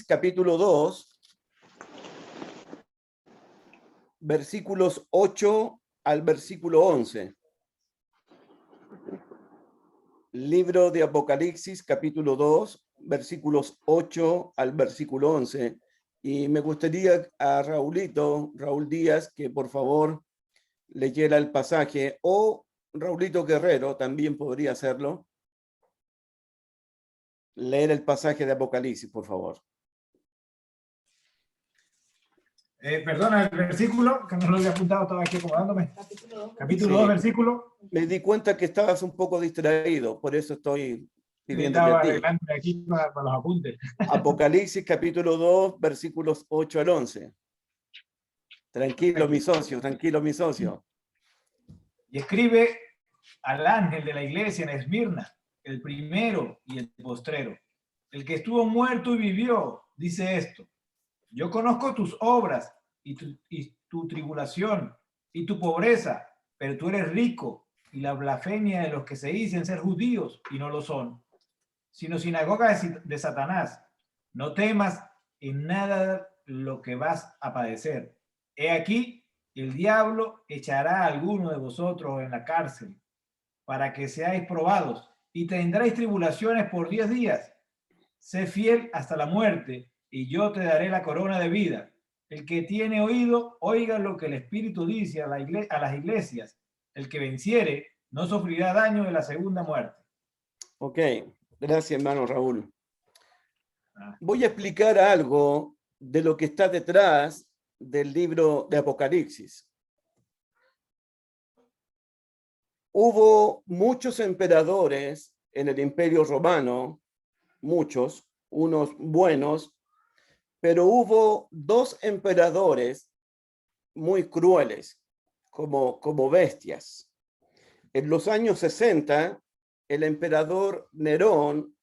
capítulo 2, versículos 8 al versículo 11. Libro de Apocalipsis, capítulo 2, versículos 8 al versículo 11. Y me gustaría a Raúl Díaz, que por favor leyera el pasaje, o Raulito Guerrero también podría hacerlo. Leer el pasaje de Apocalipsis, por favor. Perdona, el versículo, que no lo había apuntado, estaba aquí acomodándome. Capítulo 2, versículo. Me di cuenta que estabas un poco distraído, por eso estoy pidiéndote Estaba a ti. arreglándome aquí para los apuntes. Apocalipsis, capítulo 2, versículos 8 al 11. Tranquilo, mi socio, tranquilo, mi socio. Y escribe al ángel de la iglesia en Esmirna, el primero y el postrero, el que estuvo muerto y vivió, dice esto: yo conozco tus obras y tu tribulación y tu pobreza, pero tú eres rico, y la blasfemia de los que se dicen ser judíos y no lo son, sino sinagoga de Satanás. No temas en nada lo que vas a padecer. He aquí, el diablo echará a alguno de vosotros en la cárcel para que seáis probados, y tendréis tribulaciones por 10 días. Sé fiel hasta la muerte, y yo te daré la corona de vida. El que tiene oído, oiga lo que el Espíritu dice a las iglesias. El que venciere no sufrirá daño de la segunda muerte. Ok, gracias, hermano Raúl. Voy a explicar algo de lo que está detrás del libro de Apocalipsis. Hubo muchos emperadores en el Imperio Romano, muchos, unos buenos, pero hubo dos emperadores muy crueles, como bestias. En los años 60, el emperador Nerón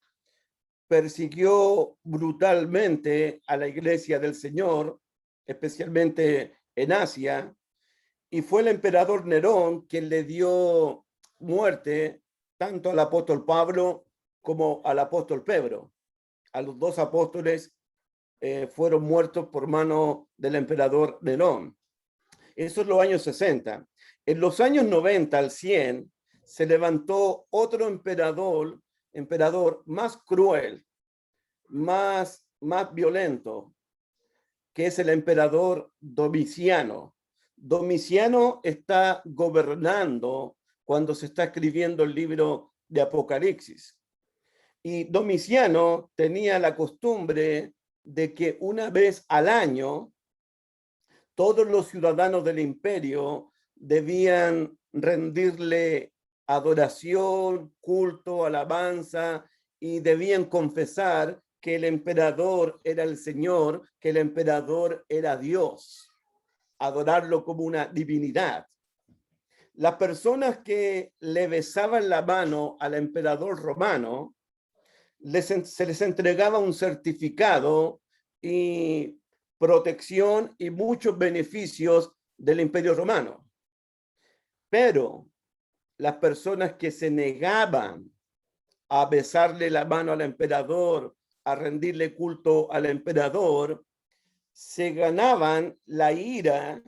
persiguió brutalmente a la Iglesia del Señor, especialmente en Asia, y fue el emperador Nerón quien le dio muerte tanto al apóstol Pablo como al apóstol Pedro. A los dos apóstoles fueron muertos por mano del emperador Nerón. Eso es los años 60. En los años 90 al 100 se levantó otro emperador más cruel, más violento, que es el emperador Domiciano. Domiciano está gobernando cuando se está escribiendo el libro de Apocalipsis. Y Domiciano tenía la costumbre de que una vez al año todos los ciudadanos del imperio debían rendirle adoración, culto, alabanza, y debían confesar que el emperador era el Señor, que el emperador era Dios, adorarlo como una divinidad. Las personas que le besaban la mano al emperador romano, se les entregaba un certificado y protección y muchos beneficios del Imperio Romano. Pero las personas que se negaban a besarle la mano al emperador, a rendirle culto al emperador, se ganaban la ira,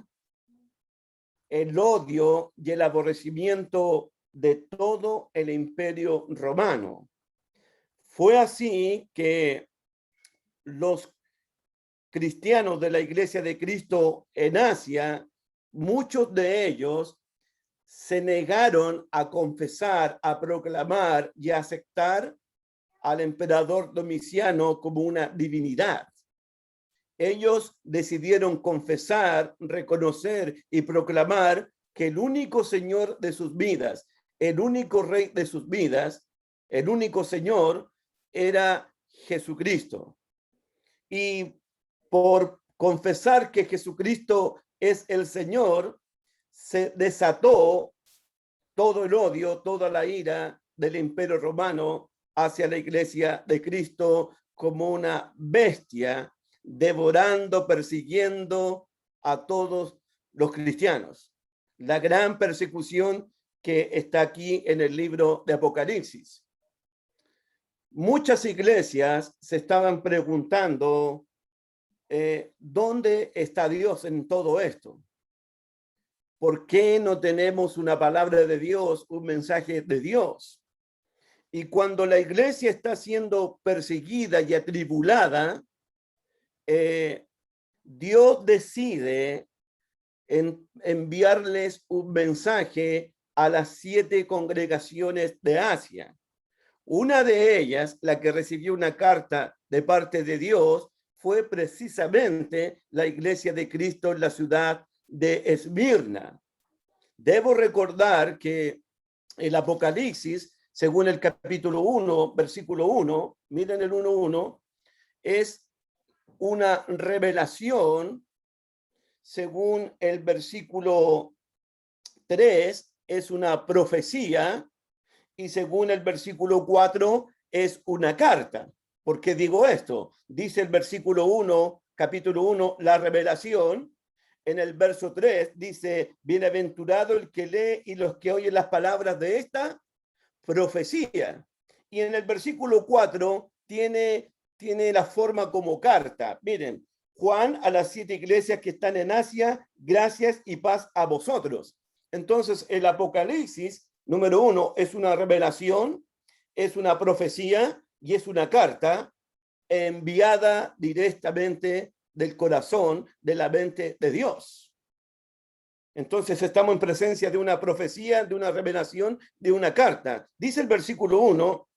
el odio y el aborrecimiento de todo el Imperio Romano. Fue así que los cristianos de la Iglesia de Cristo en Asia, muchos de ellos se negaron a confesar, a proclamar y a aceptar al emperador Domiciano como una divinidad. Ellos decidieron confesar, reconocer y proclamar que el único Señor de sus vidas, el único Rey de sus vidas, el único Señor era Jesucristo. Y por confesar que Jesucristo es el Señor, se desató todo el odio, toda la ira del Imperio Romano hacia la Iglesia de Cristo como una bestia, devorando, persiguiendo a todos los cristianos. La gran persecución que está aquí en el libro de Apocalipsis. muchas iglesias se estaban preguntando, ¿dónde está Dios en todo esto? ¿Por qué no tenemos una palabra de Dios, un mensaje de Dios? Y cuando la iglesia está siendo perseguida y atribulada, Dios decide enviarles un mensaje a las 7 congregaciones de Asia. Una de ellas, la que recibió una carta de parte de Dios, fue precisamente la Iglesia de Cristo en la ciudad de Esmirna. Debo recordar que el Apocalipsis, según el capítulo 1, versículo 1, miren el 1:1, es una revelación. Según el versículo 3, es una profecía, y según el versículo 4, es una carta. ¿Por qué digo esto? Dice el versículo 1, capítulo 1, la revelación. En el verso 3 dice, bienaventurado el que lee y los que oyen las palabras de esta profecía. Y en el versículo 4 tiene la forma como carta. Miren, Juan a las 7 iglesias que están en Asia, gracias y paz a vosotros. Entonces, el Apocalipsis, número 1, es una revelación, es una profecía y es una carta enviada directamente del corazón, de la mente de Dios. Entonces estamos en presencia de una profecía, de una revelación, de una carta. Dice el versículo 1,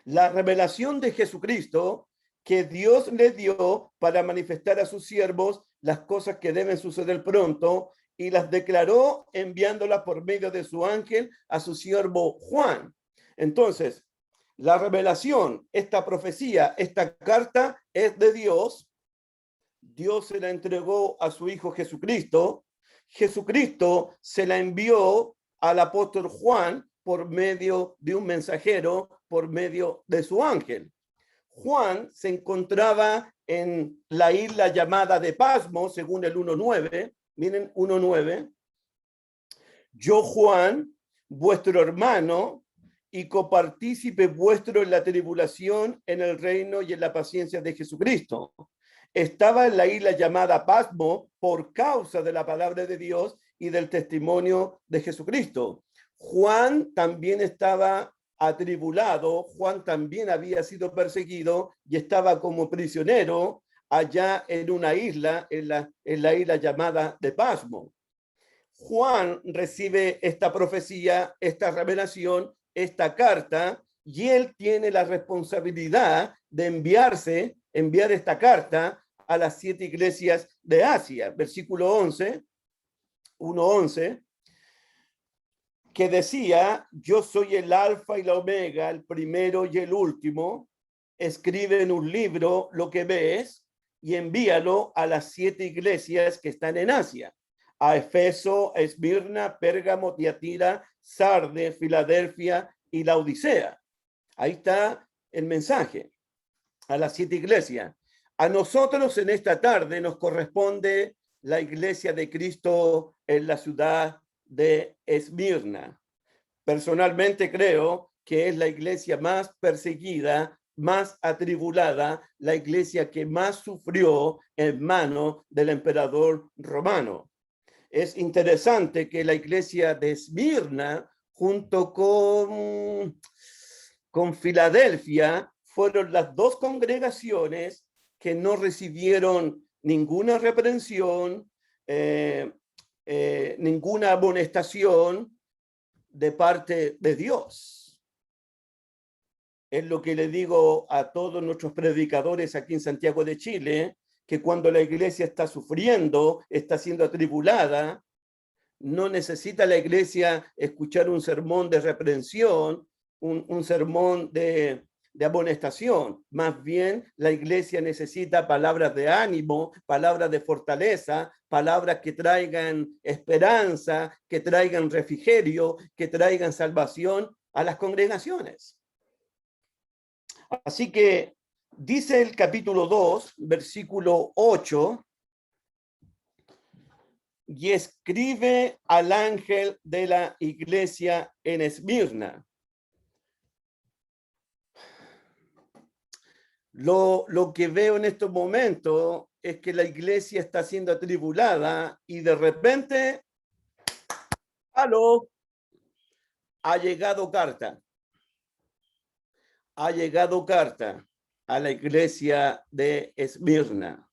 la revelación de Jesucristo que Dios le dio para manifestar a sus siervos las cosas que deben suceder pronto, y las declaró enviándolas por medio de su ángel a su siervo Juan. Entonces, la revelación, esta profecía, esta carta es de Dios. Dios se la entregó a su Hijo Jesucristo. Jesucristo se la envió al apóstol Juan por medio de un mensajero, por medio de su ángel. Juan se encontraba en la isla llamada de Pasmo, según el 1:9. Miren, 1:9. Yo, Juan, vuestro hermano y copartícipe vuestro en la tribulación, en el reino y en la paciencia de Jesucristo. Estaba en la isla llamada Pasmo por causa de la palabra de Dios y del testimonio de Jesucristo. Juan también estaba atribulado, Juan también había sido perseguido y estaba como prisionero allá en una isla, en la isla llamada de Pasmo. Juan recibe esta profecía, esta revelación, esta carta, y él tiene la responsabilidad de enviar esta carta a las 7 iglesias de Asia. Versículo 11, 1:11, que decía, yo soy el alfa y la omega, el primero y el último. Escribe en un libro lo que ves y envíalo a las 7 iglesias que están en Asia: a Efeso, Esmirna, Pérgamo, Tiatira, Sardes, Filadelfia y Laodicea. Ahí está el mensaje a las 7 iglesias. A nosotros en esta tarde nos corresponde la iglesia de Cristo en la ciudad de Esmirna. Personalmente creo que es la iglesia más perseguida, más atribulada, la iglesia que más sufrió en manos del emperador romano. Es interesante que la iglesia de Esmirna, junto con Filadelfia, fueron las 2 congregaciones que no recibieron ninguna reprensión, ninguna amonestación de parte de Dios. Es lo que le digo a todos nuestros predicadores aquí en Santiago de Chile, que cuando la iglesia está sufriendo, está siendo atribulada, no necesita la iglesia escuchar un sermón de reprensión, un sermón de amonestación. Más bien, la iglesia necesita palabras de ánimo, palabras de fortaleza, palabras que traigan esperanza, que traigan refrigerio, que traigan salvación a las congregaciones. Así que dice el capítulo 2, versículo 8, y escribe al ángel de la iglesia en Esmirna. Lo que veo en estos momentos es que la iglesia está siendo atribulada y de repente, ¡aló! Ha llegado carta. Ha llegado carta a la iglesia de Esmirna.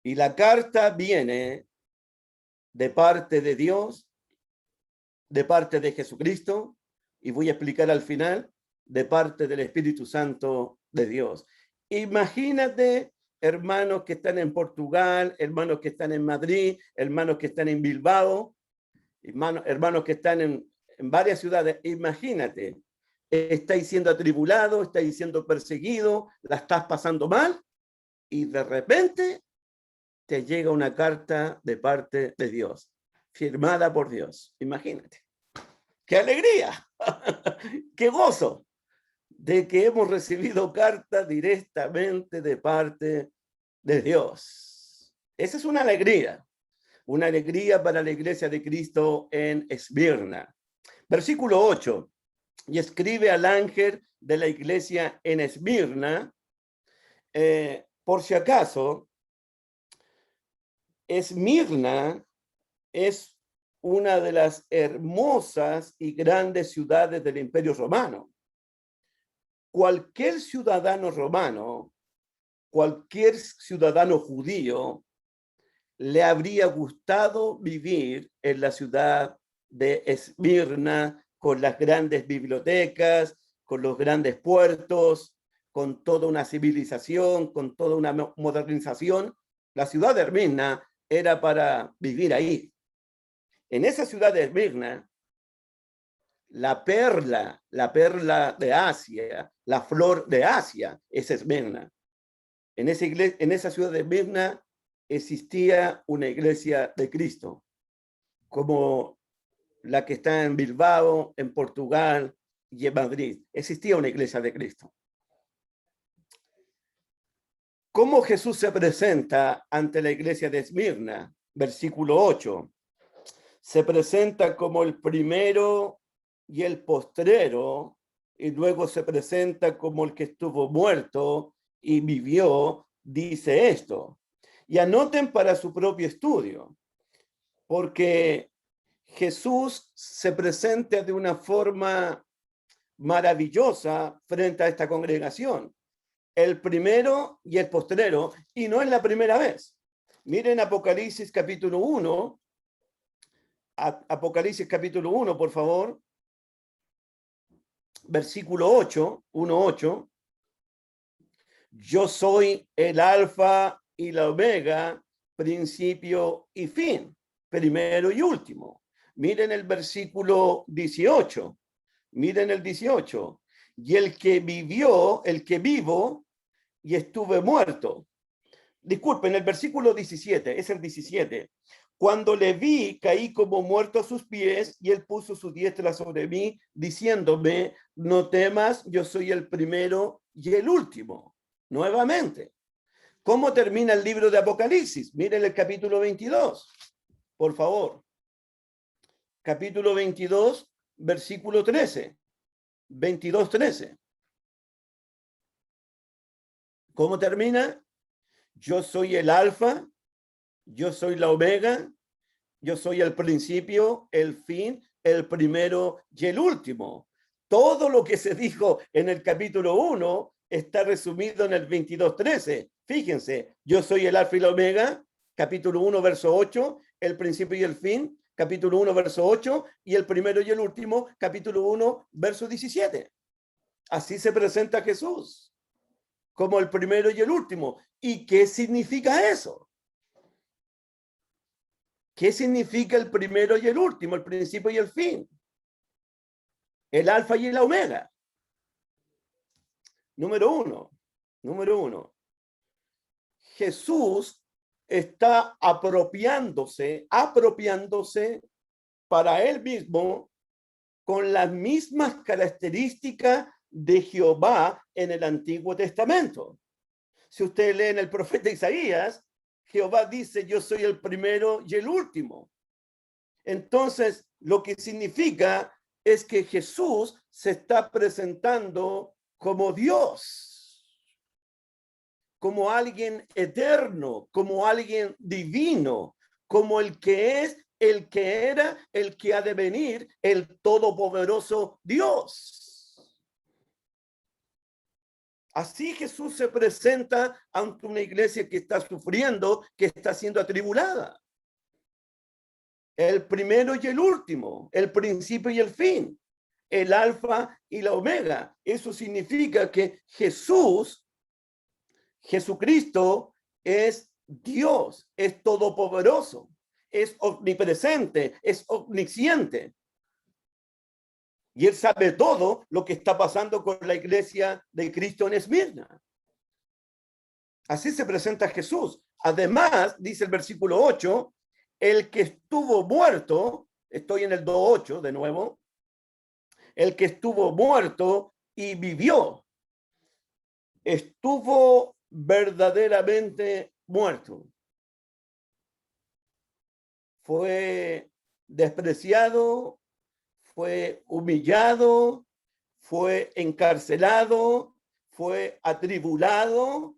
Y la carta viene de parte de Dios, de parte de Jesucristo, y voy a explicar al final, de parte del Espíritu Santo de Dios. Imagínate, hermanos que están en Portugal, hermanos que están en Madrid, hermanos que están en Bilbao, hermanos que están en varias ciudades. Imagínate, estáis siendo atribulados, estáis siendo perseguidos, la estás pasando mal, y de repente te llega una carta de parte de Dios, firmada por Dios. Imagínate. ¡Qué alegría! ¡Qué gozo! De que hemos recibido carta directamente de parte de Dios. Esa es una alegría para la iglesia de Cristo en Esmirna. Versículo 8. Y escribe al ángel de la iglesia en Esmirna, por si acaso, Esmirna es una de las hermosas y grandes ciudades del Imperio Romano. Cualquier ciudadano romano, cualquier ciudadano judío, le habría gustado vivir en la ciudad de Esmirna, con las grandes bibliotecas, con los grandes puertos, con toda una civilización, con toda una modernización. La ciudad de Esmirna era para vivir ahí. En esa ciudad de Esmirna, la perla de Asia, la flor de Asia, es Esmirna. En esa ciudad de Esmirna existía una iglesia de Cristo, como la que está en Bilbao, en Portugal y en Madrid. Existía una iglesia de Cristo. ¿Cómo Jesús se presenta ante la iglesia de Esmirna? Versículo 8. Se presenta como el primero y el postrero, y luego se presenta como el que estuvo muerto y vivió, dice esto. Y anoten para su propio estudio, porque Jesús se presenta de una forma maravillosa frente a esta congregación. El primero y el postrero, y no es la primera vez. Miren Apocalipsis capítulo 1, Apocalipsis capítulo 1, por favor. Versículo 8, 1:8. Yo soy el alfa y la omega, principio y fin, primero y último. Miren el versículo 18. Miren el 18. Y el que vivió, el que vivo y estuve muerto. Disculpen, el versículo 17, es el 17. Cuando le vi, caí como muerto a sus pies, y él puso su diestra sobre mí, diciéndome, no temas, yo soy el primero y el último. Nuevamente. ¿Cómo termina el libro de Apocalipsis? Miren el capítulo 22, por favor. Capítulo 22, versículo 13. 22:13. ¿Cómo termina? Yo soy el alfa, yo soy la omega, yo soy el principio, el fin, el primero y el último. Todo lo que se dijo en el capítulo 1 está resumido en el 22:13. Fíjense, yo soy el alfa y la omega, capítulo 1, verso 8, el principio y el fin, capítulo 1, verso 8, y el primero y el último, capítulo 1, verso 17. Así se presenta Jesús, como el primero y el último. ¿Y qué significa eso? ¿Qué significa el primero y el último, el principio y el fin? El alfa y la omega. Número uno. Jesús está apropiándose para él mismo con las mismas características de Jehová en el Antiguo Testamento. Si usted lee en el profeta Isaías, Jehová dice, yo soy el primero y el último. Entonces, lo que significa es que Jesús se está presentando como Dios. como alguien eterno, como alguien divino, como el que es, el que era, el que ha de venir, el todopoderoso Dios. Así Jesús se presenta ante una iglesia que está sufriendo, que está siendo atribulada. El primero y el último, el principio y el fin, el alfa y la omega. Eso significa que Jesucristo es Dios, es todopoderoso, es omnipresente, es omnisciente. Y él sabe todo lo que está pasando con la iglesia de Cristo en Esmirna. Así se presenta Jesús. Además, dice el versículo 8, el que estuvo muerto, estoy en el 2:8 de nuevo, el que estuvo muerto y vivió, estuvo verdaderamente muerto. Fue despreciado, fue humillado, fue encarcelado, fue atribulado,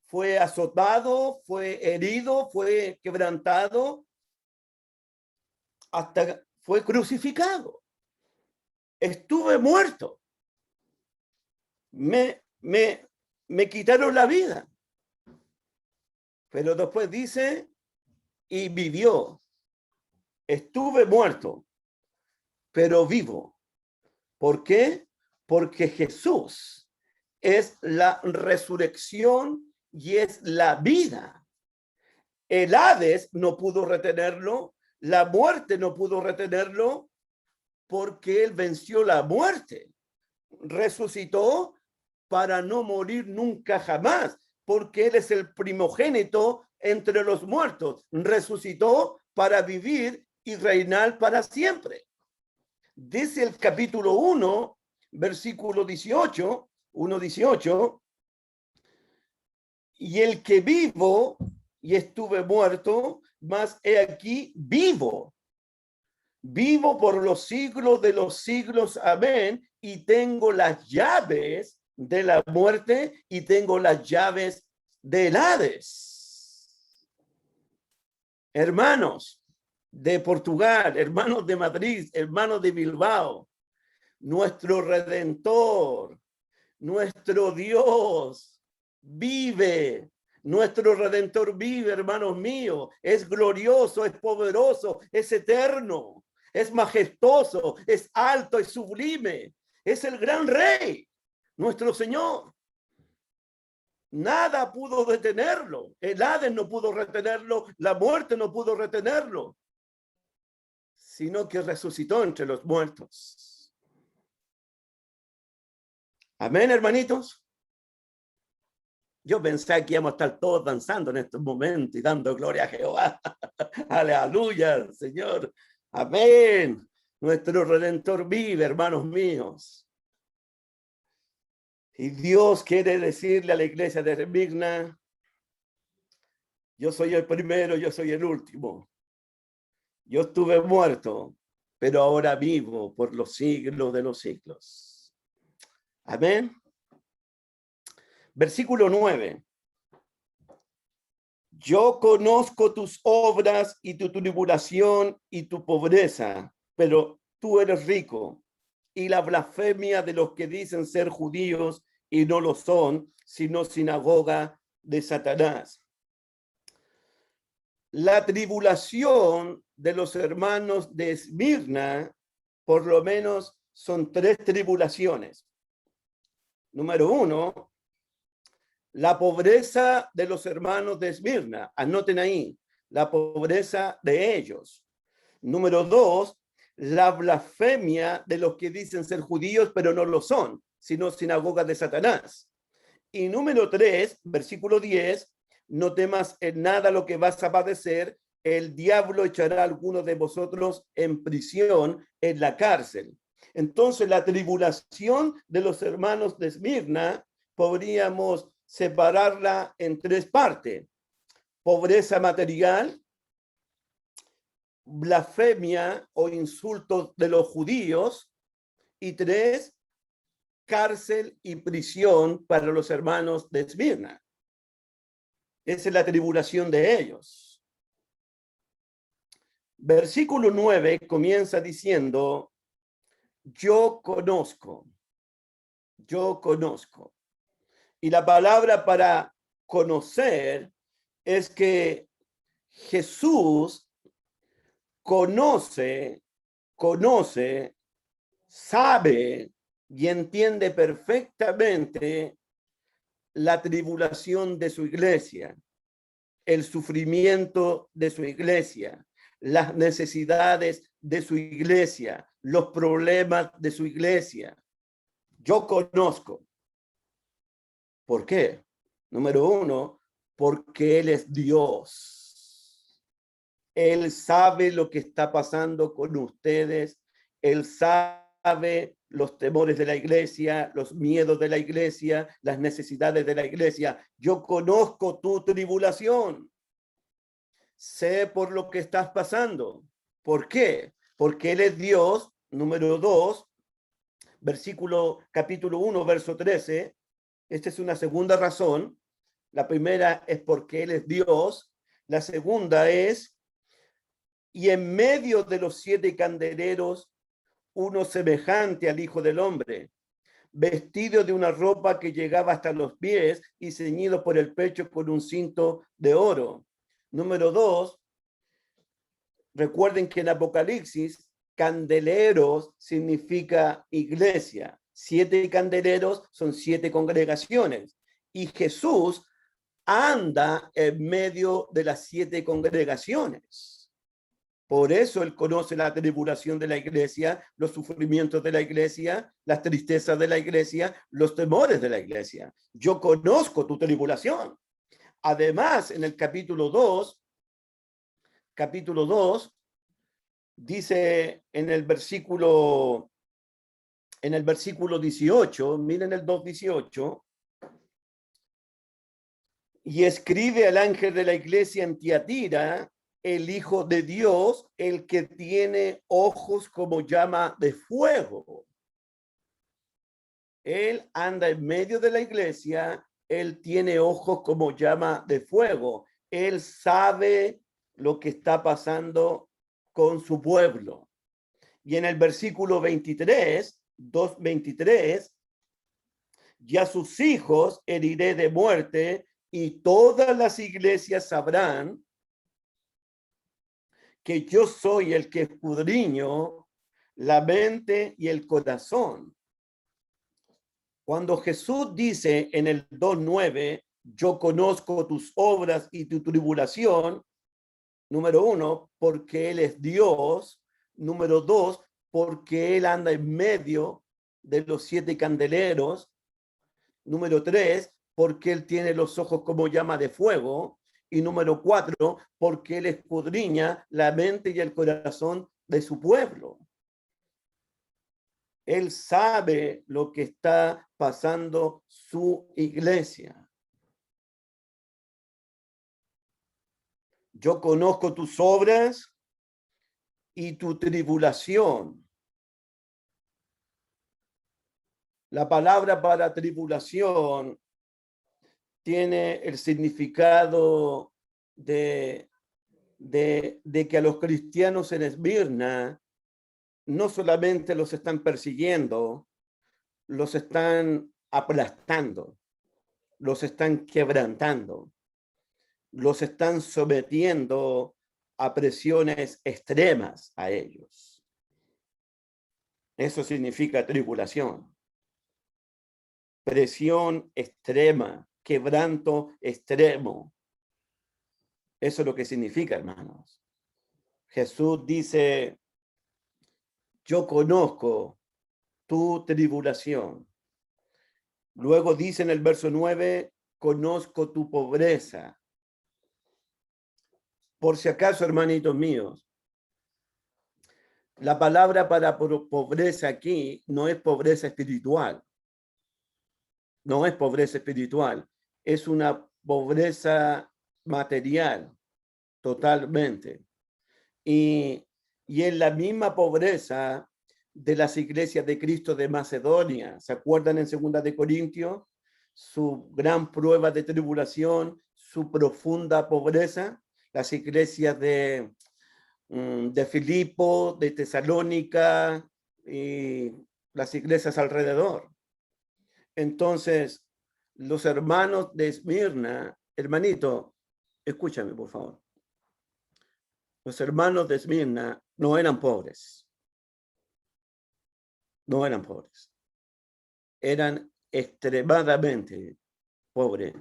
fue azotado, fue herido, fue quebrantado, hasta fue crucificado. Estuve muerto. Me quitaron la vida. Pero después dice, y vivió. Estuve muerto, pero vivo. ¿Por qué? Porque Jesús es la resurrección y es la vida. El Hades no pudo retenerlo, la muerte no pudo retenerlo, porque él venció la muerte. Resucitó para no morir nunca jamás, porque él es el primogénito entre los muertos. Resucitó para vivir y reinar para siempre. Dice el capítulo 1, versículo 18, 1:18, y el que vivo y estuve muerto, mas he aquí vivo. Vivo por los siglos de los siglos. Amén. Y tengo las llaves de la muerte y tengo las llaves del Hades. Hermanos de Portugal, hermanos de Madrid, hermanos de Bilbao, nuestro Redentor, nuestro Dios vive. Nuestro Redentor vive, hermanos míos. Es glorioso, es poderoso, es eterno, es majestuoso, es alto, es sublime. Es el gran Rey, nuestro Señor. Nada pudo detenerlo. El Hades no pudo retenerlo, la muerte no pudo retenerlo, sino que resucitó entre los muertos. Amén, hermanitos. Yo pensé que íbamos a estar todos danzando en estos momentos y dando gloria a Jehová. Aleluya, Señor. Amén. Nuestro Redentor vive, hermanos míos. Y Dios quiere decirle a la iglesia de Esmirna, yo soy el primero, yo soy el último. Yo estuve muerto, pero ahora vivo por los siglos de los siglos. Amén. Versículo 9. Yo conozco tus obras y tu tribulación y tu pobreza, pero tú eres rico, y la blasfemia de los que dicen ser judíos y no lo son, sino sinagoga de Satanás. La tribulación de los hermanos de Esmirna, por lo menos, son 3 tribulaciones. Número 1, la pobreza de los hermanos de Esmirna. Anoten ahí, la pobreza de ellos. Número 2, la blasfemia de los que dicen ser judíos, pero no lo son, sino sinagogas de Satanás. Y número 3, versículo 10, no temas en nada lo que vas a padecer, el diablo echará a algunos de vosotros en prisión, en la cárcel. Entonces, la tribulación de los hermanos de Esmirna podríamos separarla en 3 partes: pobreza material, blasfemia o insultos de los judíos, y 3, cárcel y prisión para los hermanos de Esmirna. Esa es la tribulación de ellos. Versículo 9 comienza diciendo, yo conozco. Y la palabra para conocer es que Jesús conoce, sabe y entiende perfectamente la tribulación de su iglesia, el sufrimiento de su iglesia, las necesidades de su iglesia, los problemas de su iglesia. Yo conozco. ¿Por qué? Número uno, porque Él es Dios. Él sabe lo que está pasando con ustedes. Él sabe los temores de la iglesia, los miedos de la iglesia, las necesidades de la iglesia. Yo conozco tu tribulación. Sé por lo que estás pasando. ¿Por qué? Porque Él es Dios. Número 2, capítulo 1, verso 13. Esta es una segunda razón. La primera es porque Él es Dios. La segunda es, y en medio de los 7 candeleros, uno semejante al Hijo del Hombre, vestido de una ropa que llegaba hasta los pies y ceñido por el pecho con un cinto de oro. Número 2, recuerden que en Apocalipsis, candeleros significa iglesia. 7 candeleros son 7 congregaciones. Y Jesús anda en medio de las 7 congregaciones. Por eso Él conoce la tribulación de la iglesia, los sufrimientos de la iglesia, las tristezas de la iglesia, los temores de la iglesia. Yo conozco tu tribulación. Además, en el capítulo 2, dice en el versículo 18, miren el 2:18, y escribe al ángel de la iglesia en Tiatira, el Hijo de Dios, el que tiene ojos como llama de fuego. Él anda en medio de la iglesia, él tiene ojos como llama de fuego. Él sabe lo que está pasando con su pueblo. Y en el versículo 23, 2:23, ya sus hijos heriré de muerte y todas las iglesias sabrán que yo soy el que escudriño la mente y el corazón. Cuando Jesús dice en el 2:9, yo conozco tus obras y tu tribulación, número 1, porque Él es Dios. Número 2, porque Él anda en medio de los 7 candeleros. Número 3, porque Él tiene los ojos como llama de fuego. Y número 4, porque Él escudriña la mente y el corazón de su pueblo. Él sabe lo que está pasando su iglesia. Yo conozco tus obras y tu tribulación. La palabra para tribulación tiene el significado de que a los cristianos en Esmirna no solamente los están persiguiendo, los están aplastando, los están quebrantando, los están sometiendo a presiones extremas a ellos. Eso significa tribulación. Presión extrema, quebranto extremo. Eso es lo que significa, hermanos. Jesús dice, yo conozco tu tribulación. Luego dice en el verso 9, conozco tu pobreza. Por si acaso, hermanitos míos, la palabra para pobreza aquí no es pobreza espiritual. No es pobreza espiritual, es una pobreza material, totalmente. Y en la misma pobreza de las iglesias de Cristo de Macedonia. ¿Se acuerdan en 2 de Corintios? Su gran prueba de tribulación, su profunda pobreza. Las iglesias de Filipo, de Tesalónica y las iglesias alrededor. Entonces, los hermanos de Esmirna, hermanito, escúchame por favor. Los hermanos de Esmirna no eran pobres. No eran pobres. Eran extremadamente pobres.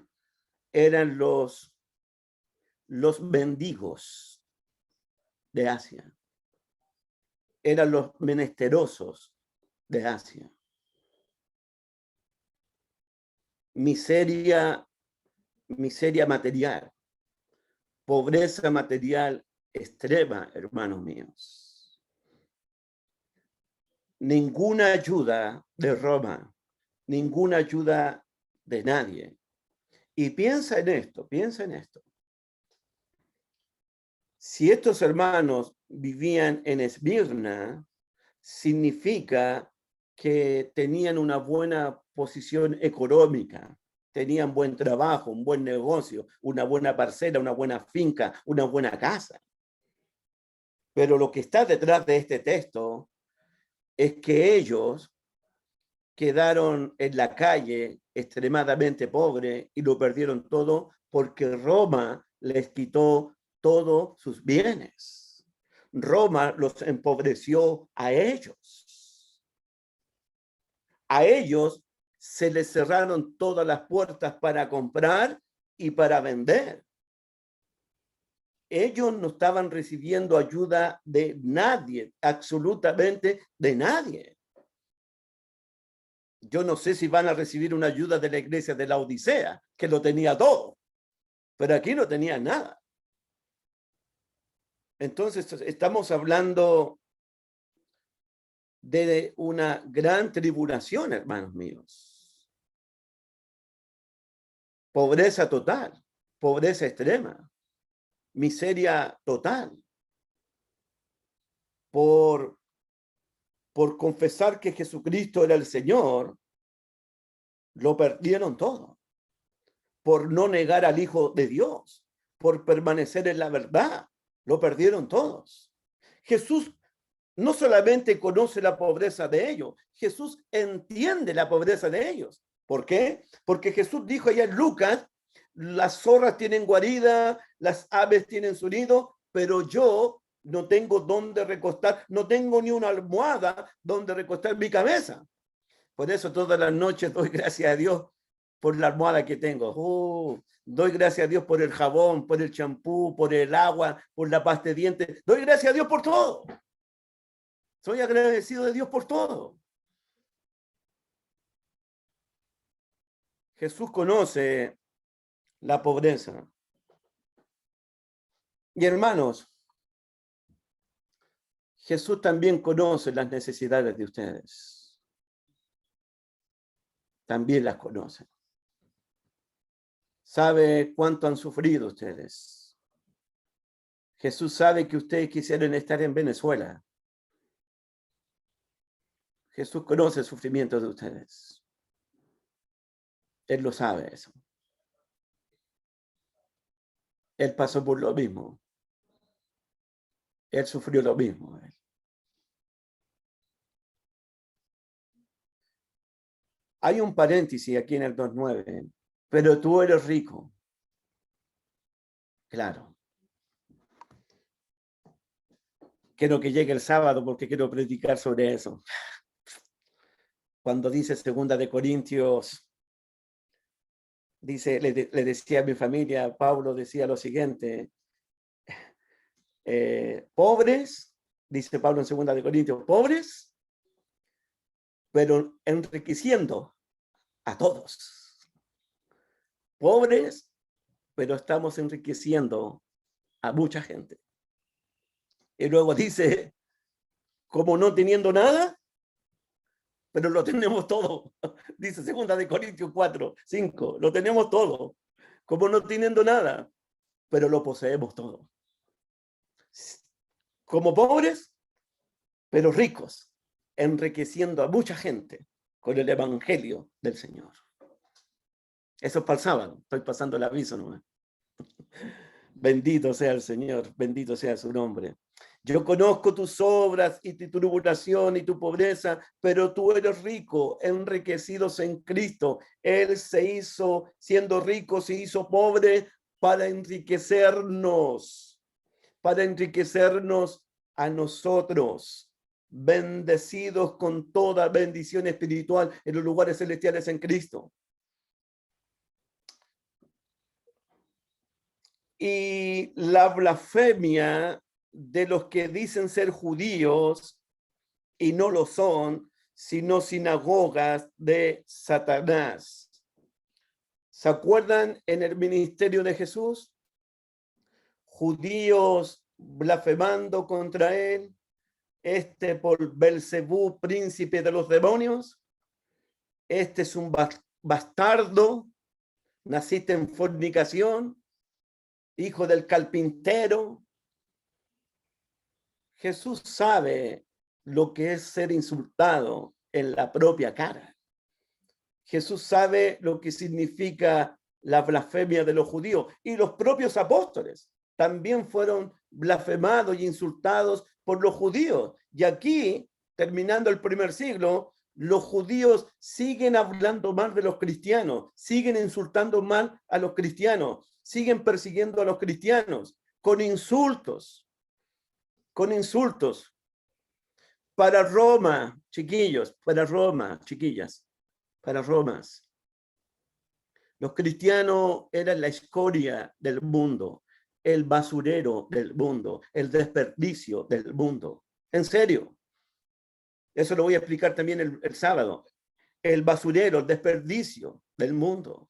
Eran los mendigos de Asia. Eran los menesterosos de Asia. Miseria material, pobreza material extrema, hermanos míos. Ninguna ayuda de Roma, ninguna ayuda de nadie. Y piensa en esto, piensa en esto. Si estos hermanos vivían en Esmirna, significa que tenían una buena posición económica, tenían buen trabajo, un buen negocio, una buena parcela, una buena finca, una buena casa. Pero lo que está detrás de este texto es que ellos quedaron en la calle extremadamente pobres y lo perdieron todo porque Roma les quitó todos sus bienes. Roma los empobreció a ellos. A ellos se les cerraron todas las puertas para comprar y para vender. Ellos no estaban recibiendo ayuda de nadie, absolutamente de nadie. Yo no sé si van a recibir una ayuda de la iglesia de la Odisea, que lo tenía todo, pero aquí no tenía nada. Entonces, estamos hablando de una gran tribulación, hermanos míos. Pobreza total, pobreza extrema, miseria total. Por confesar que Jesucristo era el Señor, lo perdieron todo. Por no negar al Hijo de Dios, por permanecer en la verdad, lo perdieron todos. Jesús no solamente conoce la pobreza de ellos, Jesús entiende la pobreza de ellos. ¿Por qué? Porque Jesús dijo allá en Lucas, las zorras tienen guarida, las aves tienen su nido, pero yo no tengo dónde recostar, no tengo ni una almohada donde recostar mi cabeza. Por eso todas las noches doy gracias a Dios por la almohada que tengo. Doy gracias a Dios por el jabón, por el champú, por el agua, por la pasta de dientes. Doy gracias a Dios por todo. Soy agradecido de Dios por todo. Jesús conoce la pobreza. Y hermanos, Jesús también conoce las necesidades de ustedes. También las conoce. Sabe cuánto han sufrido ustedes. Jesús sabe que ustedes quisieran estar en Venezuela. Jesús conoce el sufrimiento de ustedes. Él lo sabe eso. Él pasó por lo mismo. Él sufrió lo mismo. Hay un paréntesis aquí en el 2:9. Pero tú eres rico. Claro. Quiero que llegue el sábado porque quiero predicar sobre eso. Cuando dice 2 de Corintios, dice, le decía a mi familia, Pablo decía lo siguiente, pobres, dice Pablo en 2 de Corintios, pobres, pero enriqueciendo a todos. Pobres, pero estamos enriqueciendo a mucha gente. Y luego dice, como no teniendo nada, pero lo tenemos todo. Dice 2 de Corintios 4:5, lo tenemos todo. Como no teniendo nada, pero lo poseemos todo. Como pobres, pero ricos. enriqueciendo a mucha gente con el evangelio del Señor. Eso es para el sábado, estoy pasando el aviso nomás. Bendito sea el Señor, bendito sea su nombre. Yo conozco tus obras y tu tribulación y tu pobreza, pero tú eres rico, enriquecidos en Cristo. Él se hizo, siendo rico, se hizo pobre para enriquecernos a nosotros, bendecidos con toda bendición espiritual en los lugares celestiales en Cristo. Y la blasfemia de los que dicen ser judíos y no lo son, sino sinagogas de Satanás. ¿Se acuerdan en el ministerio de Jesús? Judíos blasfemando contra él, por Belcebú, príncipe de los demonios. Este es un bastardo, naciste en fornicación, hijo del carpintero. Jesús sabe lo que es ser insultado en la propia cara. Jesús sabe lo que significa la blasfemia de los judíos, y los propios apóstoles también fueron blasfemados y insultados por los judíos. Y aquí, terminando el primer siglo, los judíos siguen hablando mal de los cristianos, siguen insultando mal a los cristianos, siguen persiguiendo a los cristianos con insultos. Para Roma, chiquillos, para Roma, chiquillas, para Romas. Los cristianos eran la escoria del mundo, el basurero del mundo, el desperdicio del mundo. En serio. Eso lo voy a explicar también el sábado. El basurero, el desperdicio del mundo.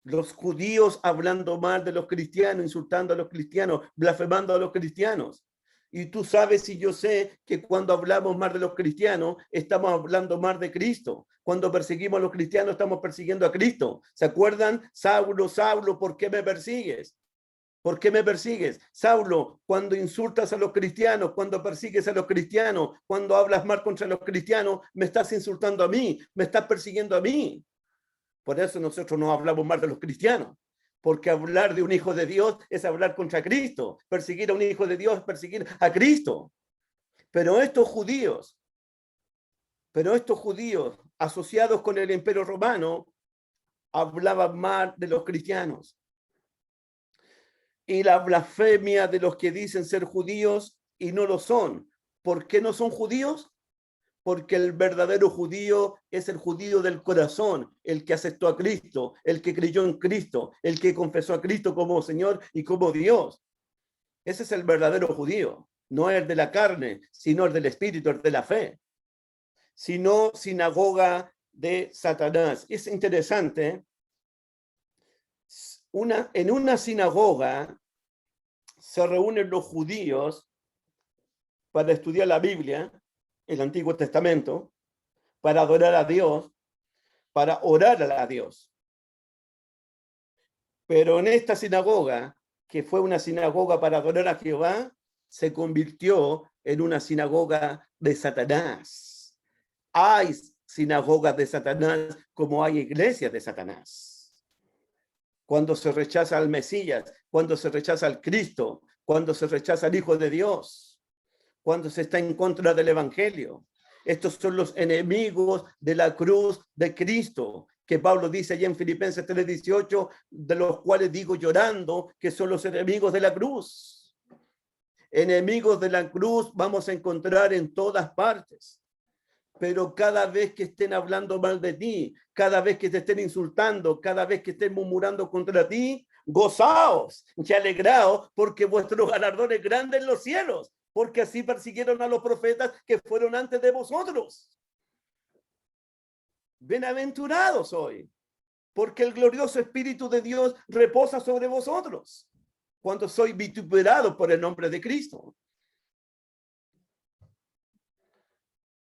Los judíos hablando mal de los cristianos, insultando a los cristianos, blasfemando a los cristianos. Y tú sabes y yo sé que cuando hablamos mal de los cristianos, estamos hablando mal de Cristo. Cuando perseguimos a los cristianos, estamos persiguiendo a Cristo. ¿Se acuerdan? Saulo, Saulo, ¿por qué me persigues? ¿Por qué me persigues? Saulo, cuando insultas a los cristianos, cuando persigues a los cristianos, cuando hablas mal contra los cristianos, me estás insultando a mí, me estás persiguiendo a mí. Por eso nosotros no hablamos mal de los cristianos, porque hablar de un hijo de Dios es hablar contra Cristo. Perseguir a un hijo de Dios es perseguir a Cristo. Pero estos judíos asociados con el Imperio Romano hablaban mal de los cristianos. Y la blasfemia de los que dicen ser judíos y no lo son. ¿Por qué no son judíos? Porque el verdadero judío es el judío del corazón, el que aceptó a Cristo, el que creyó en Cristo, el que confesó a Cristo como Señor y como Dios. Ese es el verdadero judío, no el de la carne, sino el del espíritu, el de la fe. Sino sinagoga de Satanás. Es interesante. En una sinagoga se reúnen los judíos para estudiar la Biblia, el Antiguo Testamento, para adorar a Dios, para orar a Dios. Pero en esta sinagoga, que fue una sinagoga para adorar a Jehová, se convirtió en una sinagoga de Satanás. Hay sinagogas de Satanás como hay iglesias de Satanás. Cuando se rechaza al Mesías, cuando se rechaza al Cristo, cuando se rechaza al Hijo de Dios, cuando se está en contra del Evangelio. Estos son los enemigos de la cruz de Cristo, que Pablo dice allá en Filipenses 3:18, de los cuales digo llorando que son los enemigos de la cruz. Enemigos de la cruz vamos a encontrar en todas partes. Pero cada vez que estén hablando mal de ti, cada vez que te estén insultando, cada vez que estén murmurando contra ti, gozaos y alegraos, porque vuestro galardón es grande en los cielos, porque así persiguieron a los profetas que fueron antes de vosotros. Bienaventurados hoy, porque el glorioso Espíritu de Dios reposa sobre vosotros, cuando sois vituperados por el nombre de Cristo.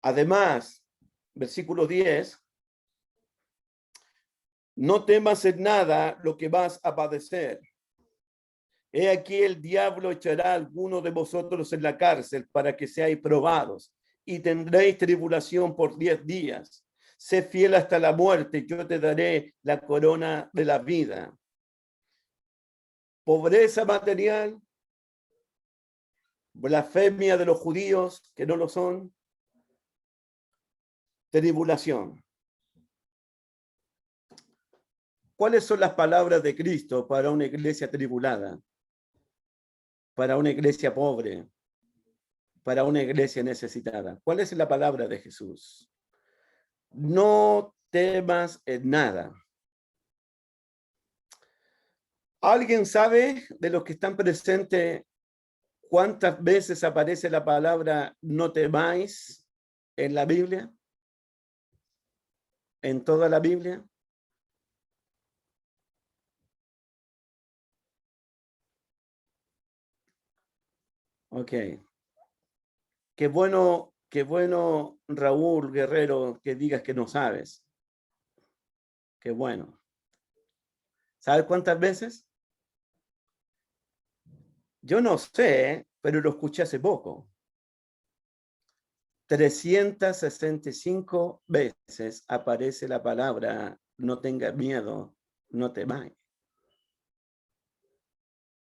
Además, versículo 10, no temas en nada lo que vas a padecer. He aquí el diablo echará a alguno de vosotros en la cárcel para que seáis probados, y tendréis tribulación por 10 días. Sé fiel hasta la muerte, yo te daré la corona de la vida. Pobreza material, blasfemia de los judíos que no lo son, tribulación. ¿Cuáles son las palabras de Cristo para una iglesia tribulada? Para una iglesia pobre, para una iglesia necesitada. ¿Cuál es la palabra de Jesús? No temas en nada. ¿Alguien sabe de los que están presentes cuántas veces aparece la palabra no temáis en la Biblia? ¿En toda la Biblia? Ok. Qué bueno, Raúl Guerrero, que digas que no sabes. Qué bueno. ¿Sabes cuántas veces? Yo no sé, pero lo escuché hace poco. 365 veces aparece la palabra no tengas miedo, no temáis.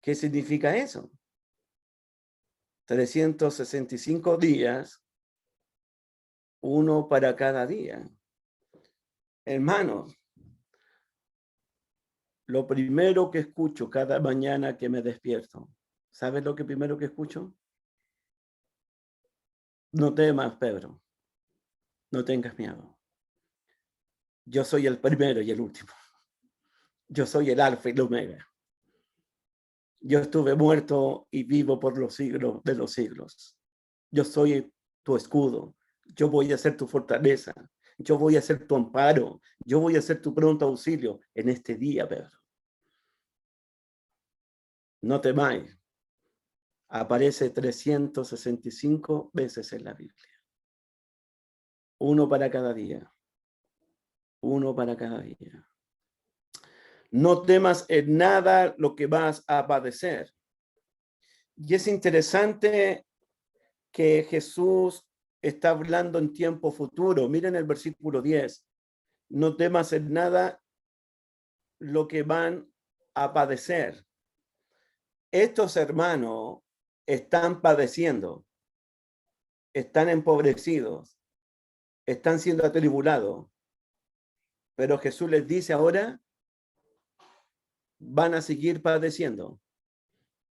¿Qué significa eso? 365 días, uno para cada día. Hermanos, lo primero que escucho cada mañana que me despierto, ¿sabes lo que primero que escucho? No temas, Pedro. No tengas miedo. Yo soy el primero y el último. Yo soy el alfa y el omega. Yo estuve muerto y vivo por los siglos de los siglos. Yo soy tu escudo. Yo voy a ser tu fortaleza. Yo voy a ser tu amparo. Yo voy a ser tu pronto auxilio en este día, Pedro. No temáis. Aparece 365 veces en la Biblia. Uno para cada día. Uno para cada día. No temas en nada lo que vas a padecer. Y es interesante que Jesús está hablando en tiempo futuro. Miren el versículo 10. No temas en nada lo que van a padecer. Estos hermanos están padeciendo, están empobrecidos, están siendo atribulados. Pero Jesús les dice ahora, van a seguir padeciendo,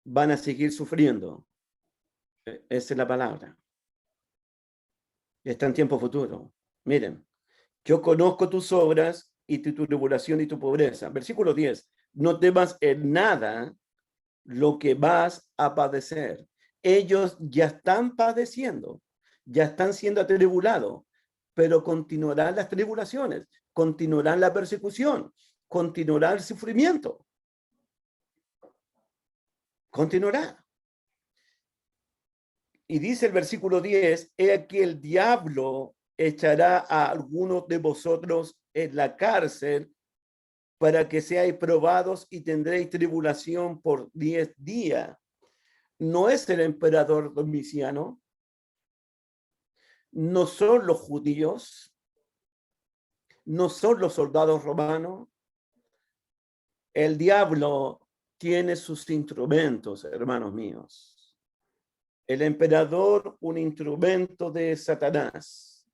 van a seguir sufriendo. Esa es la palabra. Está en tiempo futuro. Miren, yo conozco tus obras y tu tribulación y tu pobreza. Versículo 10. No temas en nada lo que vas a padecer. Ellos ya están padeciendo, ya están siendo atribulados, pero continuarán las tribulaciones, continuarán la persecución, continuará el sufrimiento. Continuará. Y dice el versículo 10, he aquí el diablo echará a algunos de vosotros en la cárcel para que seáis probados y tendréis tribulación por 10 días. ¿No es el emperador Domiciano? ¿No son los judíos? ¿No son los soldados romanos? El diablo tiene sus instrumentos, hermanos míos. El emperador, un instrumento de Satanás.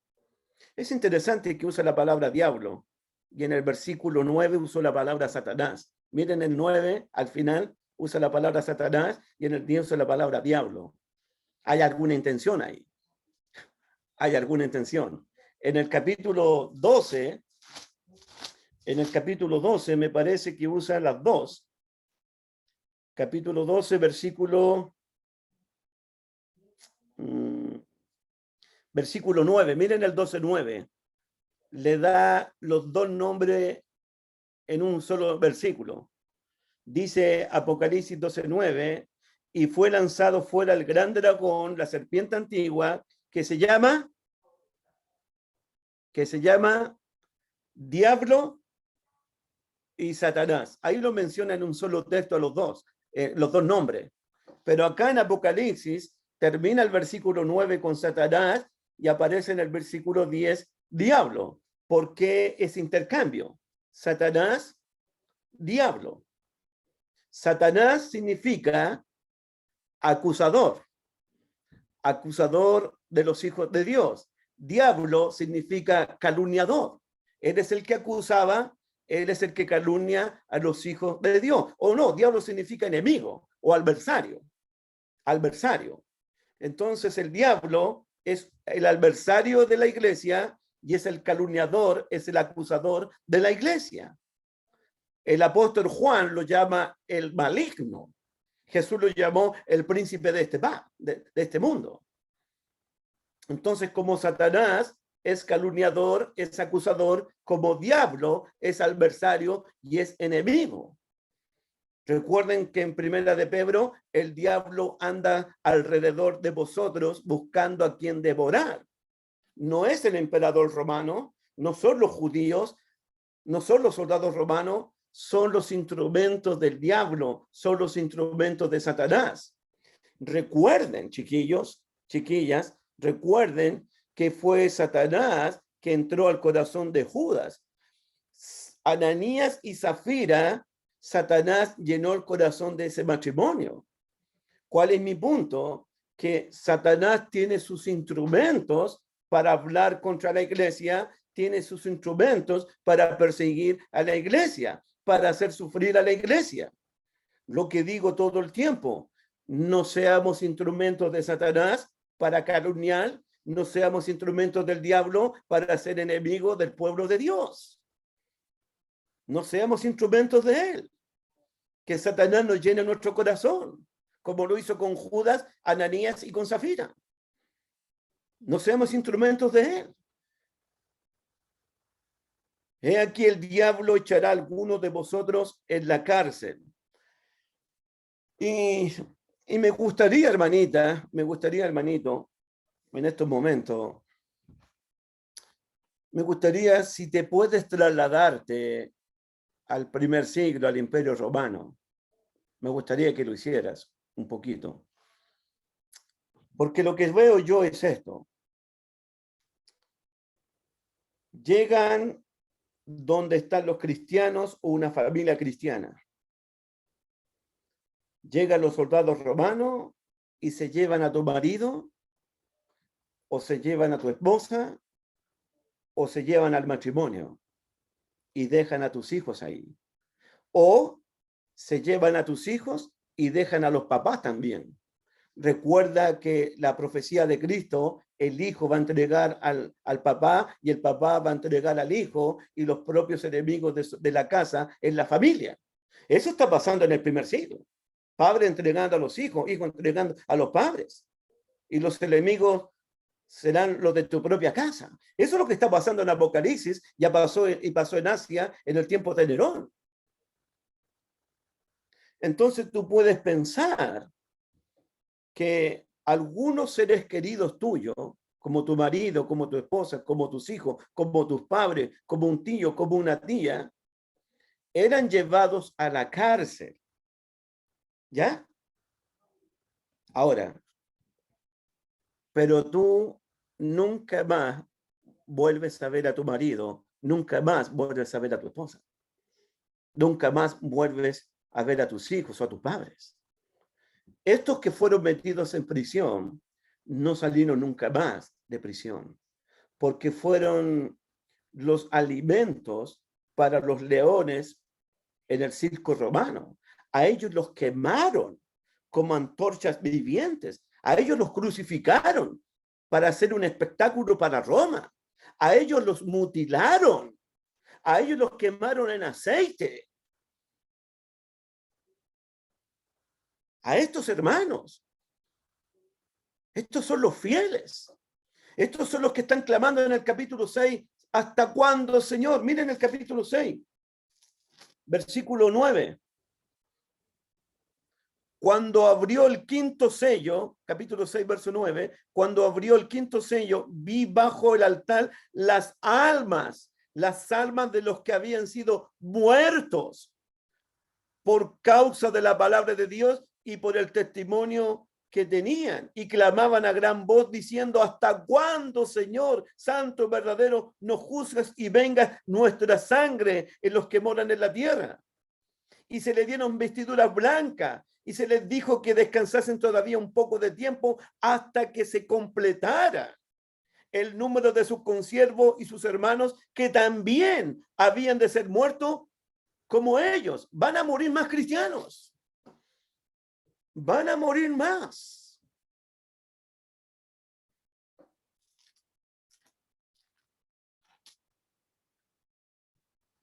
Es interesante que usa la palabra diablo y en el versículo 9 usó la palabra Satanás. Miren el 9, al final usa la palabra Satanás y en el 10 usa la palabra diablo. Hay alguna intención ahí. Hay alguna intención. En el capítulo 12 me parece que usa las dos. Capítulo 12, versículo 9. Miren el 12:9. Le da los dos nombres en un solo versículo. Dice Apocalipsis 12:9, y fue lanzado fuera el gran dragón, la serpiente antigua, que se llama Diablo y Satanás. Ahí lo menciona en un solo texto a los dos nombres. Pero acá en Apocalipsis termina el versículo 9 con Satanás y aparece en el versículo 10, diablo. ¿Por qué ese intercambio? Satanás, diablo. Satanás significa acusador, acusador de los hijos de Dios. Diablo significa calumniador. Él es el que acusaba, él es el que calumnia a los hijos de Dios. O no, diablo significa enemigo o adversario. Adversario. Entonces el diablo es el adversario de la iglesia y es el calumniador, es el acusador de la iglesia. El apóstol Juan lo llama el maligno. Jesús lo llamó el príncipe de este mundo. Entonces, como Satanás es calumniador, es acusador, como diablo es adversario y es enemigo. Recuerden que en Primera de Pedro, el diablo anda alrededor de vosotros buscando a quien devorar. No es el emperador romano, no son los judíos, no son los soldados romanos, son los instrumentos del diablo, son los instrumentos de Satanás. Recuerden, chiquillos, chiquillas, recuerden que fue Satanás que entró al corazón de Judas. Ananías y Zafira, Satanás llenó el corazón de ese matrimonio. ¿Cuál es mi punto? Que Satanás tiene sus instrumentos para hablar contra la iglesia, tiene sus instrumentos para perseguir a la iglesia, para hacer sufrir a la iglesia. Lo que digo todo el tiempo, no seamos instrumentos de Satanás para calumniar, no seamos instrumentos del diablo para ser enemigos del pueblo de Dios. No seamos instrumentos de él. Que Satanás nos llene nuestro corazón, como lo hizo con Judas, Ananías y con Zafira. No seamos instrumentos de él. He aquí el diablo echará a algunos de vosotros en la cárcel. Y me gustaría, hermanita, hermanito, en estos momentos, me gustaría si te puedes trasladarte al primer siglo, al Imperio Romano. Me gustaría que lo hicieras un poquito. Porque lo que veo yo es esto. Llegan donde están los cristianos o una familia cristiana. Llegan los soldados romanos y se llevan a tu marido, o se llevan a tu esposa, o se llevan al matrimonio y dejan a tus hijos ahí. O se llevan a tus hijos y dejan a los papás también. Recuerda que la profecía de Cristo, el hijo va a entregar al papá y el papá va a entregar al hijo, y los propios enemigos de la casa en la familia. Eso está pasando en el primer siglo. Padre entregando a los hijos, hijos entregando a los padres. Y los enemigos serán los de tu propia casa. Eso es lo que está pasando en Apocalipsis, ya pasó en Asia en el tiempo de Nerón. Entonces tú puedes pensar que algunos seres queridos tuyos, como tu marido, como tu esposa, como tus hijos, como tus padres, como un tío, como una tía, eran llevados a la cárcel. ¿Ya? Ahora, pero tú nunca más vuelves a ver a tu marido, nunca más vuelves a ver a tu esposa, nunca más vuelves a ver a tus hijos o a tus padres. Estos que fueron metidos en prisión no salieron nunca más de prisión, porque fueron los alimentos para los leones en el circo romano. A ellos los quemaron como antorchas vivientes. A ellos los crucificaron para hacer un espectáculo para Roma. A ellos los mutilaron. A ellos los quemaron en aceite. A estos hermanos. Estos son los fieles. Estos son los que están clamando en el capítulo 6. ¿Hasta cuándo, Señor? Miren el capítulo 6. Versículo 9. Cuando abrió el quinto sello, capítulo 6, verso 9, cuando abrió el quinto sello, vi bajo el altar las almas de los que habían sido muertos por causa de la palabra de Dios y por el testimonio que tenían y clamaban a gran voz diciendo: ¿hasta cuándo, Señor, santo, verdadero, nos juzgas y venga nuestra sangre en los que moran en la tierra? Y se le dieron vestiduras blancas y se les dijo que descansasen todavía un poco de tiempo hasta que se completara el número de sus consiervos y sus hermanos, que también habían de ser muertos como ellos. Van a morir más cristianos. Van a morir más.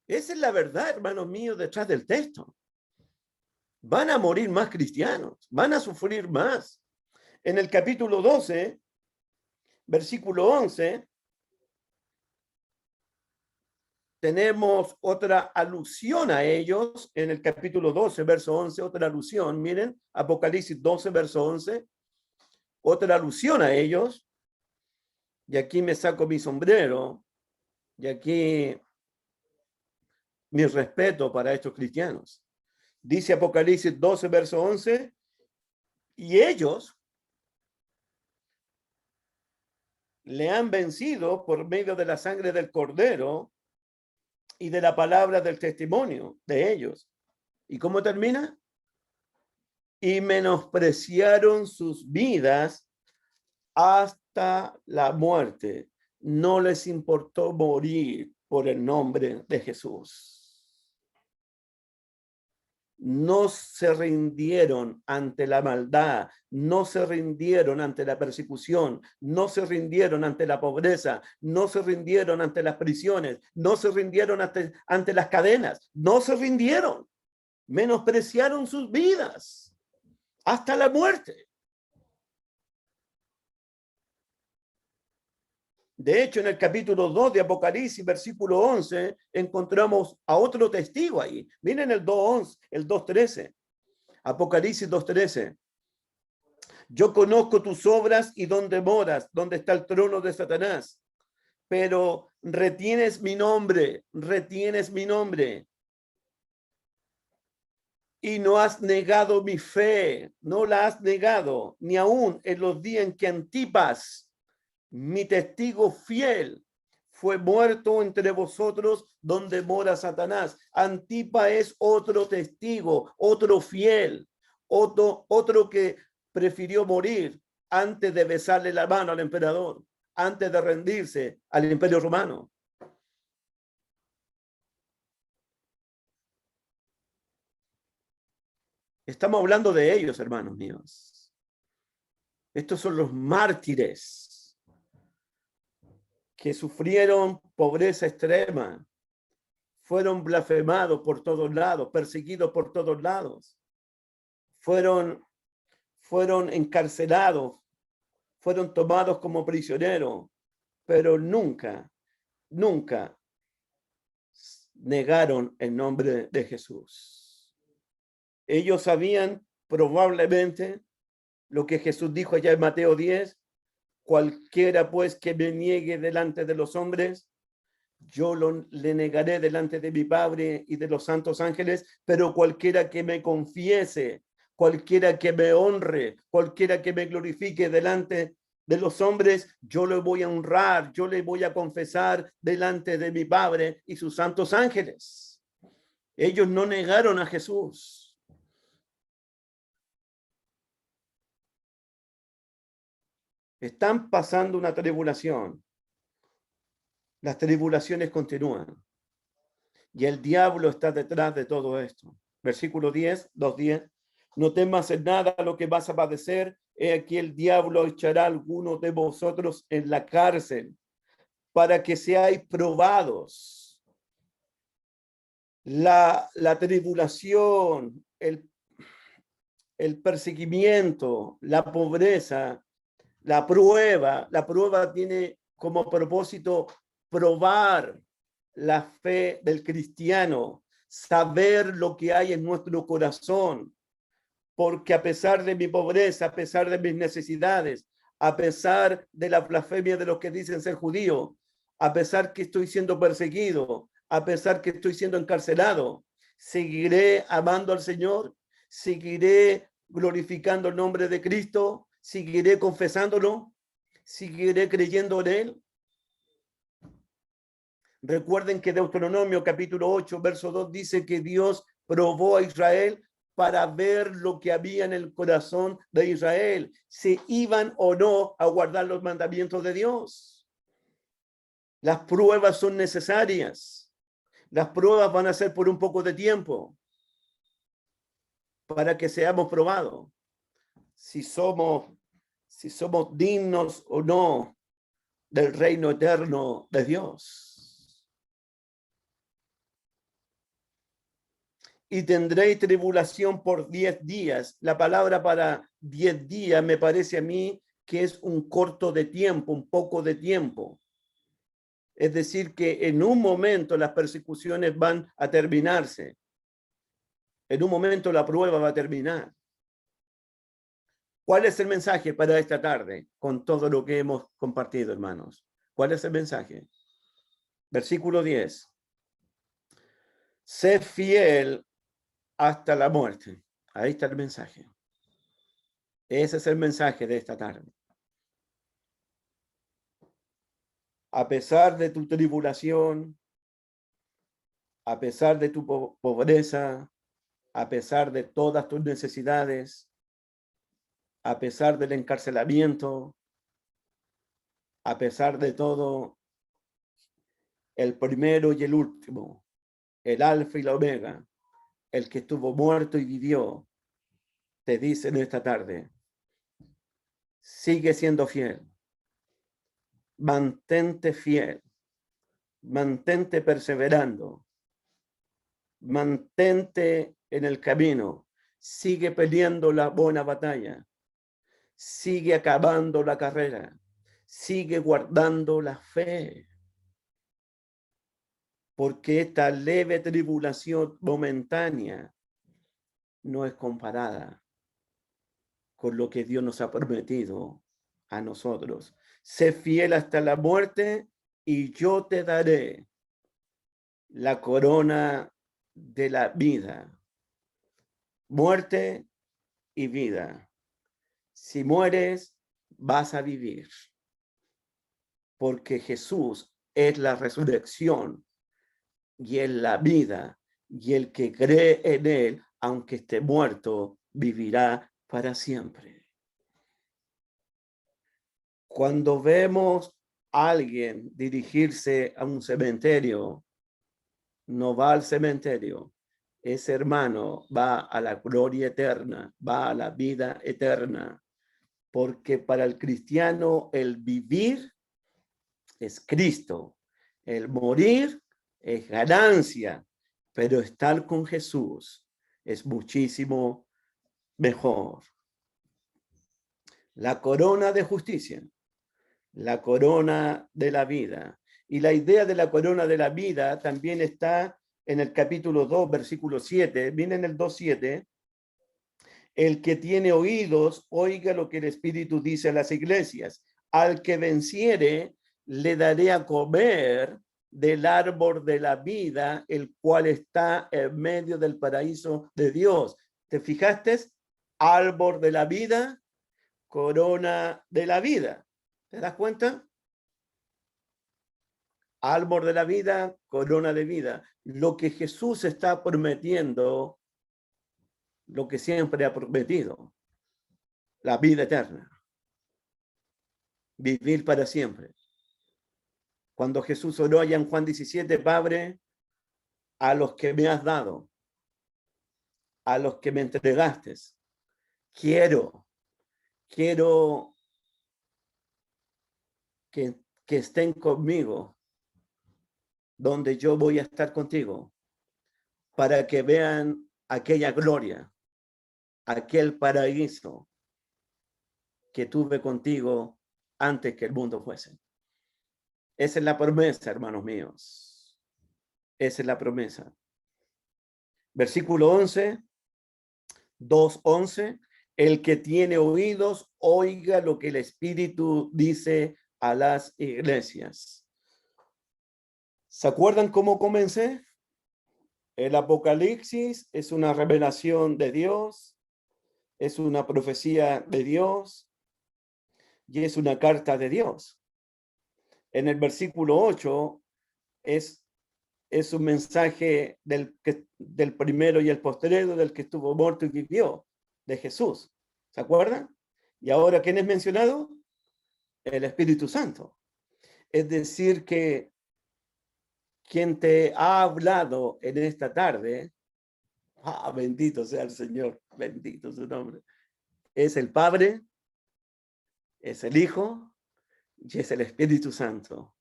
Esa es la verdad, hermanos míos, detrás del texto. Van a morir más cristianos, van a sufrir más. En el capítulo 12, versículo 11, tenemos otra alusión a ellos. En el capítulo 12, verso 11, otra alusión. Miren, Apocalipsis 12, verso 11, otra alusión a ellos. Y aquí me saco mi sombrero, y aquí mi respeto para estos cristianos. Dice Apocalipsis 12, verso 11, y ellos le han vencido por medio de la sangre del Cordero y de la palabra del testimonio de ellos. ¿Y cómo termina? Y menospreciaron sus vidas hasta la muerte. No les importó morir por el nombre de Jesús. No se rindieron ante la maldad, no se rindieron ante la persecución, no se rindieron ante la pobreza, no se rindieron ante las prisiones, no se rindieron ante las cadenas, no se rindieron, menospreciaron sus vidas hasta la muerte. De hecho, en el capítulo 2 de Apocalipsis, versículo 11, encontramos a otro testigo ahí. Miren el 2:11, el 2:13. Apocalipsis 2:13. Yo conozco tus obras y dónde moras, dónde está el trono de Satanás. Pero retienes mi nombre. Y no has negado mi fe, no la has negado, ni aún en los días en que Antipas, mi testigo fiel, fue muerto entre vosotros donde mora Satanás. Antipas es otro testigo, otro fiel, otro que prefirió morir antes de besarle la mano al emperador, antes de rendirse al Imperio Romano. Estamos hablando de ellos, hermanos míos. Estos son los mártires que sufrieron pobreza extrema, fueron blasfemados por todos lados, perseguidos por todos lados, fueron encarcelados, fueron tomados como prisioneros, pero nunca negaron el nombre de Jesús. Ellos sabían probablemente lo que Jesús dijo allá en Mateo 10, cualquiera pues que me niegue delante de los hombres, yo le negaré delante de mi Padre y de los santos ángeles, pero cualquiera que me confiese, cualquiera que me honre, cualquiera que me glorifique delante de los hombres, yo le voy a honrar, yo le voy a confesar delante de mi Padre y sus santos ángeles. Ellos no negaron a Jesús. Están pasando una tribulación. Las tribulaciones continúan. Y el diablo está detrás de todo esto. Versículo 10, 2:10. No temas en nada lo que vas a padecer. He aquí el diablo echará a algunos de vosotros en la cárcel para que seáis probados. La tribulación, el perseguimiento, la pobreza, la prueba tiene como propósito probar la fe del cristiano, saber lo que hay en nuestro corazón, porque a pesar de mi pobreza, a pesar de mis necesidades, a pesar de la blasfemia de los que dicen ser judíos, a pesar que estoy siendo perseguido, a pesar que estoy siendo encarcelado, seguiré amando al Señor, seguiré glorificando el nombre de Cristo? ¿Seguiré confesándolo? ¿Seguiré creyendo en Él? Recuerden que Deuteronomio capítulo 8, verso 2 dice que Dios probó a Israel para ver lo que había en el corazón de Israel, si iban o no a guardar los mandamientos de Dios. Las pruebas son necesarias. Las pruebas van a ser por un poco de tiempo para que seamos probados si somos dignos o no del reino eterno de Dios. Y tendréis tribulación por 10 días. La palabra para 10 días me parece a mí que es un corto de tiempo, un poco de tiempo. Es decir, que en un momento las persecuciones van a terminarse. En un momento la prueba va a terminar. ¿Cuál es el mensaje para esta tarde con todo lo que hemos compartido, hermanos? ¿Cuál es el mensaje? Versículo 10. Sé fiel hasta la muerte. Ahí está el mensaje. Ese es el mensaje de esta tarde. A pesar de tu tribulación, a pesar de tu pobreza, a pesar de todas tus necesidades, a pesar del encarcelamiento, a pesar de todo, el primero y el último, el alfa y la omega, el que estuvo muerto y vivió, te dice en esta tarde, sigue siendo fiel, mantente fiel, mantente perseverando, mantente en el camino, sigue peleando la buena batalla, sigue acabando la carrera, sigue guardando la fe, porque esta leve tribulación momentánea no es comparada con lo que Dios nos ha prometido a nosotros. Sé fiel hasta la muerte y yo te daré la corona de la vida. Muerte y vida. Si mueres, vas a vivir. Porque Jesús es la resurrección y es la vida. Y el que cree en él, aunque esté muerto, vivirá para siempre. Cuando vemos a alguien dirigirse a un cementerio, no va al cementerio. Ese hermano va a la gloria eterna, va a la vida eterna. Porque para el cristiano el vivir es Cristo, el morir es ganancia, pero estar con Jesús es muchísimo mejor. La corona de justicia, la corona de la vida. Y la idea de la corona de la vida también está en el capítulo 2, versículo 7. Miren el 2:7. El que tiene oídos, oiga lo que el Espíritu dice a las iglesias. Al que venciere, le daré a comer del árbol de la vida, el cual está en medio del paraíso de Dios. ¿Te fijaste? Árbol de la vida, corona de la vida. ¿Te das cuenta? Árbol de la vida, corona de vida. Lo que Jesús está prometiendo, lo que siempre ha prometido, la vida eterna, vivir para siempre. Cuando Jesús oró allá en Juan 17, Padre, a los que me has dado, a los que me entregaste, quiero que estén conmigo, donde yo voy a estar contigo, para que vean aquella gloria, aquel paraíso que tuve contigo antes que el mundo fuese. Esa es la promesa, hermanos míos. Esa es la promesa. Versículo 11, 2:11. El que tiene oídos, oiga lo que el Espíritu dice a las iglesias. ¿Se acuerdan cómo comencé? El Apocalipsis es una revelación de Dios. es una profecía de Dios y es una carta de Dios. En el versículo 8 es un mensaje del primero y el postrero, del que estuvo muerto y vivió, de Jesús. ¿Se acuerdan? Y ahora, ¿quién es mencionado? El Espíritu Santo. Es decir, que quien te ha hablado en esta tarde, bendito sea el Señor, bendito su nombre, es el Padre, es el Hijo y es el Espíritu Santo.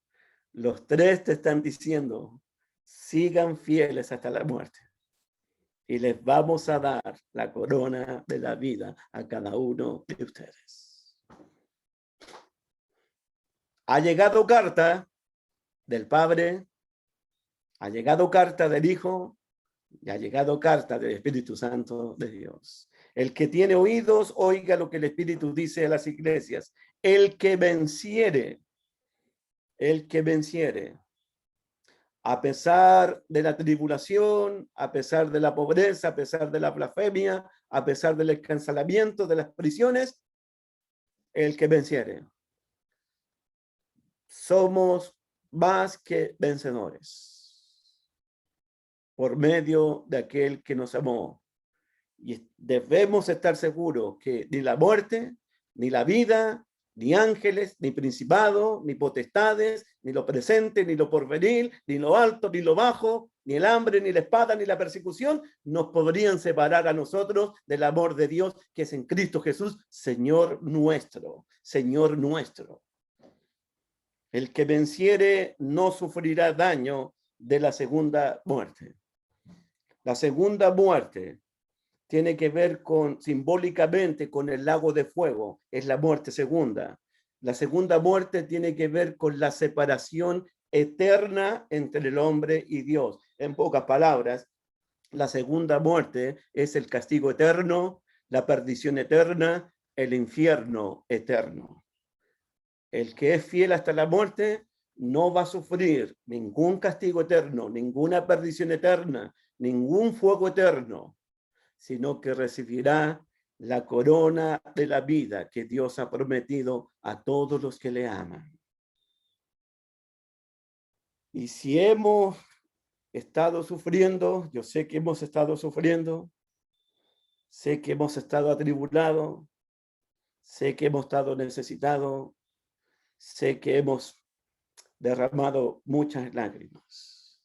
Los tres te están diciendo, sigan fieles hasta la muerte. Y les vamos a dar la corona de la vida a cada uno de ustedes. Ha llegado carta del Padre, ha llegado carta del Hijo y ha llegado carta del Espíritu Santo de Dios. El que tiene oídos, oiga lo que el Espíritu dice a las iglesias. El que venciere, a pesar de la tribulación, a pesar de la pobreza, a pesar de la blasfemia, a pesar del encarcelamiento, de las prisiones, el que venciere. Somos más que vencedores por medio de aquel que nos amó. Y debemos estar seguros que ni la muerte, ni la vida, ni ángeles, ni principado, ni potestades, ni lo presente, ni lo porvenir, ni lo alto, ni lo bajo, ni el hambre, ni la espada, ni la persecución, nos podrían separar a nosotros del amor de Dios que es en Cristo Jesús, Señor nuestro, Señor nuestro. El que venciere no sufrirá daño de la segunda muerte. La segunda muerte tiene que ver simbólicamente con el lago de fuego, es la muerte segunda. La segunda muerte tiene que ver con la separación eterna entre el hombre y Dios. En pocas palabras, la segunda muerte es el castigo eterno, la perdición eterna, el infierno eterno. El que es fiel hasta la muerte no va a sufrir ningún castigo eterno, ninguna perdición eterna, ningún fuego eterno, sino que recibirá la corona de la vida que Dios ha prometido a todos los que le aman. Y si hemos estado sufriendo, yo sé que hemos estado sufriendo, sé que hemos estado atribulados, sé que hemos estado necesitados, sé que hemos derramado muchas lágrimas.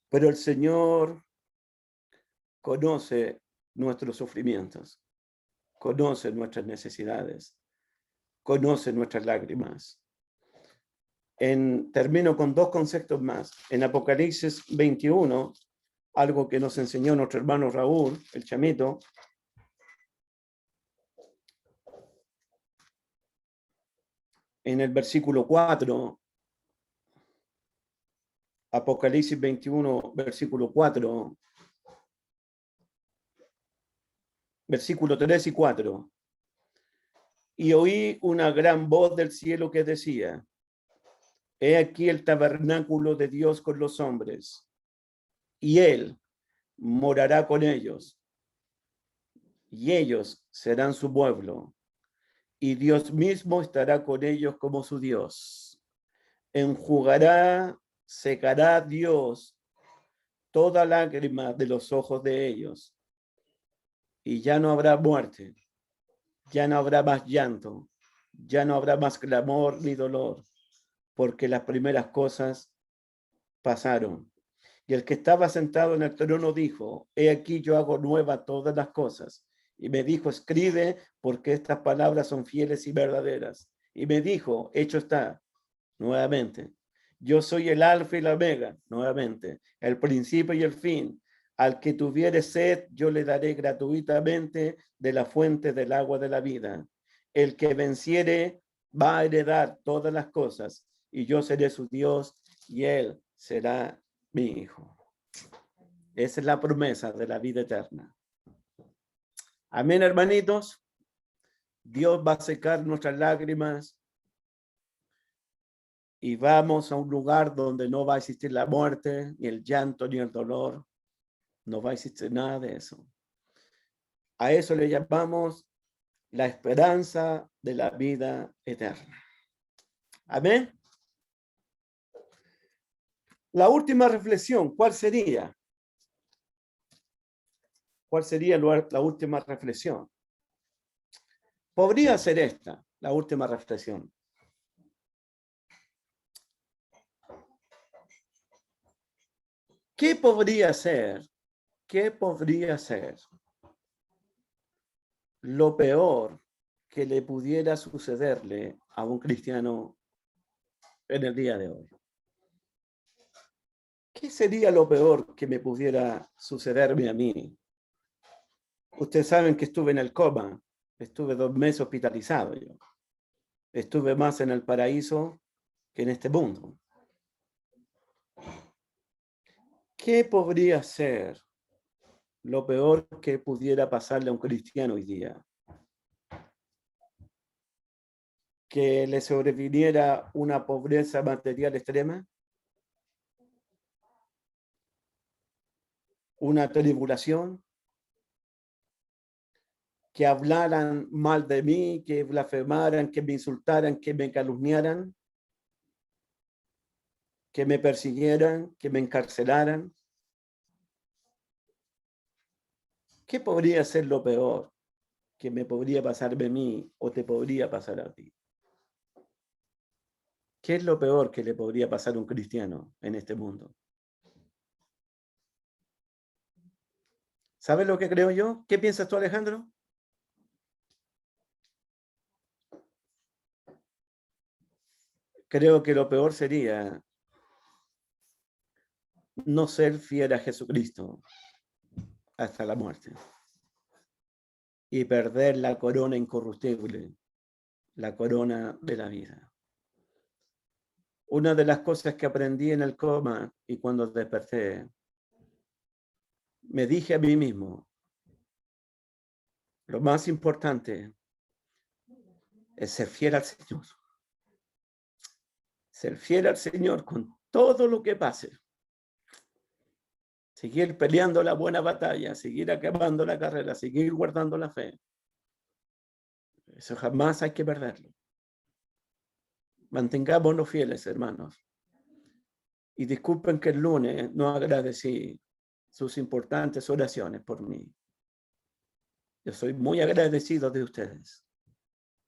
Pero el Señor conoce nuestros sufrimientos, conoce nuestras necesidades, conoce nuestras lágrimas. Termino con dos conceptos más. En Apocalipsis 21, algo que nos enseñó nuestro hermano Raúl, el chamito, en el versículo 4, Apocalipsis 21, versículo 4, versículo 3 y 4. Y oí una gran voz del cielo que decía, he aquí el tabernáculo de Dios con los hombres, y él morará con ellos, y ellos serán su pueblo, y Dios mismo estará con ellos como su Dios. Enjugará, secará Dios toda lágrima de los ojos de ellos, y ya no habrá muerte, ya no habrá más llanto, ya no habrá más clamor ni dolor, porque las primeras cosas pasaron. Y el que estaba sentado en el trono dijo, he aquí yo hago nueva todas las cosas. Y me dijo, escribe, porque estas palabras son fieles y verdaderas. Y me dijo, hecho está, nuevamente. Yo soy el alfa y la omega, nuevamente, el principio y el fin. Al que tuviere sed, yo le daré gratuitamente de la fuente del agua de la vida. El que venciere va a heredar todas las cosas, y yo seré su Dios, y él será mi hijo. Esa es la promesa de la vida eterna. Amén, hermanitos. Dios va a secar nuestras lágrimas y vamos a un lugar donde no va a existir la muerte, ni el llanto, ni el dolor. No va a existir nada de eso. A eso le llamamos la esperanza de la vida eterna. Amén. La última reflexión, ¿cuál sería? ¿Cuál sería la última reflexión? Podría ser esta, la última reflexión. ¿Qué podría ser? ¿Qué podría ser lo peor que le pudiera sucederle a un cristiano en el día de hoy? ¿Qué sería lo peor que me pudiera sucederme a mí? Ustedes saben que estuve en el coma, estuve 2 meses hospitalizado yo. Estuve más en el paraíso que en este mundo. ¿Qué podría ser lo peor que pudiera pasarle a un cristiano hoy día? ¿Que le sobreviniera una pobreza material extrema? ¿Una tribulación? ¿Que hablaran mal de mí, que blasfemaran, que me insultaran, que me calumniaran? ¿Que me persiguieran, que me encarcelaran? ¿Qué podría ser lo peor que me podría pasarme a mí o te podría pasar a ti? ¿Qué es lo peor que le podría pasar a un cristiano en este mundo? ¿Sabes lo que creo yo? ¿Qué piensas tú, Alejandro? Creo que lo peor sería no ser fiel a Jesucristo hasta la muerte y perder la corona incorruptible, la corona de la vida. Una de las cosas que aprendí en el coma y cuando desperté, me dije a mí mismo, lo más importante es ser fiel al Señor. Ser fiel al Señor con todo lo que pase. Seguir peleando la buena batalla, seguir acabando la carrera, seguir guardando la fe. Eso jamás hay que perderlo. Mantengámonos fieles, hermanos. Y disculpen que el lunes no agradecí sus importantes oraciones por mí. Yo soy muy agradecido de ustedes.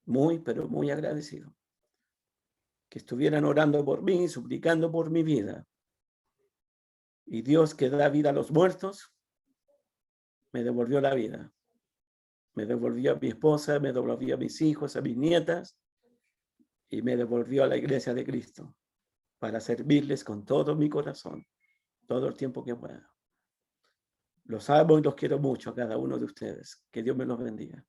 Muy, pero muy agradecido. Que estuvieran orando por mí, suplicando por mi vida. Y Dios, que da vida a los muertos, me devolvió la vida. Me devolvió a mi esposa, me devolvió a mis hijos, a mis nietas, y me devolvió a la iglesia de Cristo para servirles con todo mi corazón, todo el tiempo que pueda. Los amo y los quiero mucho a cada uno de ustedes. Que Dios me los bendiga.